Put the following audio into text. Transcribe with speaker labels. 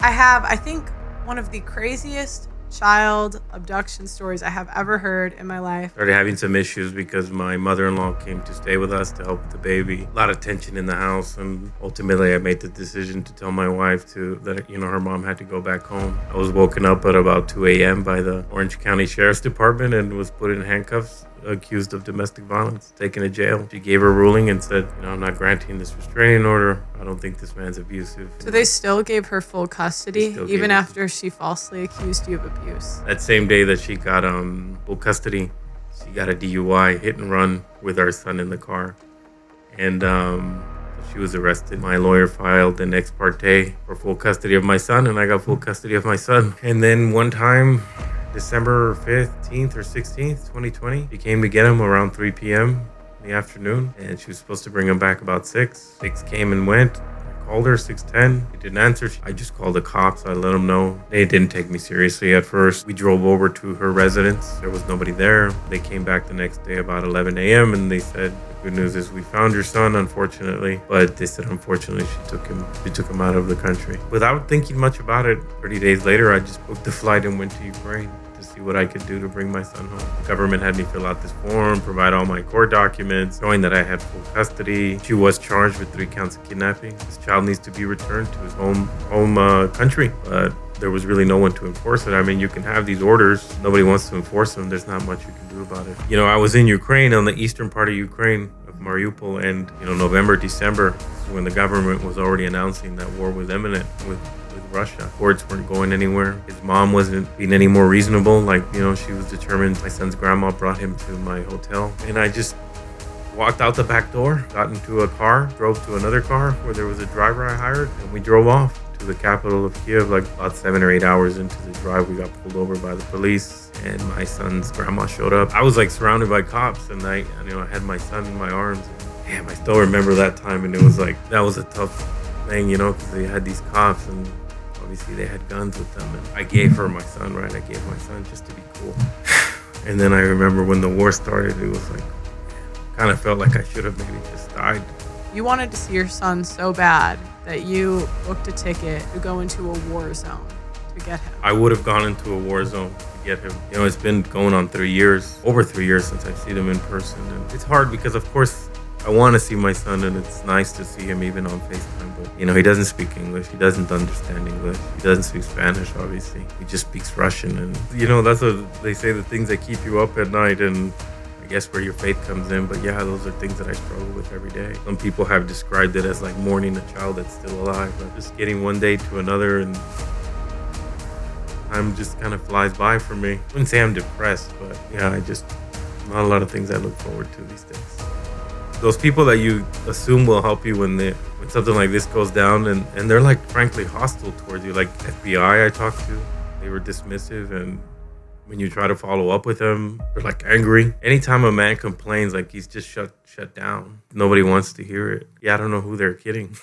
Speaker 1: I have, I think, one of the craziest child abduction stories I have ever heard in my life.
Speaker 2: Started having some issues because my mother-in-law came to stay with us to help with the baby. A lot of tension in the house, and ultimately I made the decision to tell my wife that her mom had to go back home. I was woken up at about 2 a.m. by the Orange County Sheriff's Department and was put in handcuffs, accused of domestic violence, taken to jail. She gave her ruling and said, I'm not granting this restraining order. I don't think this man's abusive.
Speaker 1: So they still gave her full custody, even after she falsely accused you of abuse?
Speaker 2: That same day that she got full custody, she got a DUI, hit and run with our son in the car. And she was arrested. My lawyer filed an ex parte for full custody of my son, and I got full custody of my son. And then one time, December 15th or 16th, 2020, she came to get him around 3 p.m. in the afternoon, and she was supposed to bring him back about 6. 6 came and went. I called her, 6:10. She didn't answer. I just called the cops. I let them know. They didn't take me seriously at first. We drove over to her residence. There was nobody there. They came back the next day about 11 a.m. and they said, good news is we found your son, unfortunately. But they said, unfortunately, she took him out of the country. Without thinking much about it, 30 days later, I just booked the flight and went to Ukraine to see what I could do to bring my son home. The government had me fill out this form, provide all my court documents, showing that I had full custody. She was charged with 3 counts of kidnapping. This child needs to be returned to his home country. But there was really no one to enforce it. I mean, you can have these orders. Nobody wants to enforce them. There's not much you can do about it. I was in Ukraine, on the eastern part of Ukraine, of Mariupol, and November, December, when the government was already announcing that war was imminent with Russia. Courts weren't going anywhere. His mom wasn't being any more reasonable. She was determined. My son's grandma brought him to my hotel, and I just walked out the back door, got into a car, drove to another car where there was a driver I hired, and we drove off to the capital of Kiev. About 7 or 8 hours into the drive, we got pulled over by the police, and my son's grandma showed up. I was surrounded by cops, and I had my son in my arms. Damn, I still remember that time, and it was that was a tough thing, because they had these cops, and obviously they had guns with them. And I gave her my son, right? I gave my son just to be cool. And then I remember when the war started, it was kind of felt like I should have maybe just died.
Speaker 1: You wanted to see your son so bad that you booked a ticket to go into a war zone to get him.
Speaker 2: I would have gone into a war zone to get him. It's been going on over 3 years since I've seen him in person. And it's hard because, of course, I want to see my son, and it's nice to see him even on FaceTime. But, he doesn't speak English. He doesn't understand English. He doesn't speak Spanish, obviously. He just speaks Russian. And, that's what they say, the things that keep you up at night, and I guess where your faith comes in. But, yeah, those are things that I struggle with every day. Some people have described it as mourning a child that's still alive. But just getting one day to another, and time just kind of flies by for me. I wouldn't say I'm depressed, but, yeah, not a lot of things I look forward to these days. Those people that you assume will help you when something like this goes down, and they're frankly hostile towards you. FBI I talked to, they were dismissive, and when you try to follow up with them, they're angry. Anytime a man complains, he's just shut down, nobody wants to hear it. Yeah, I don't know who they're kidding.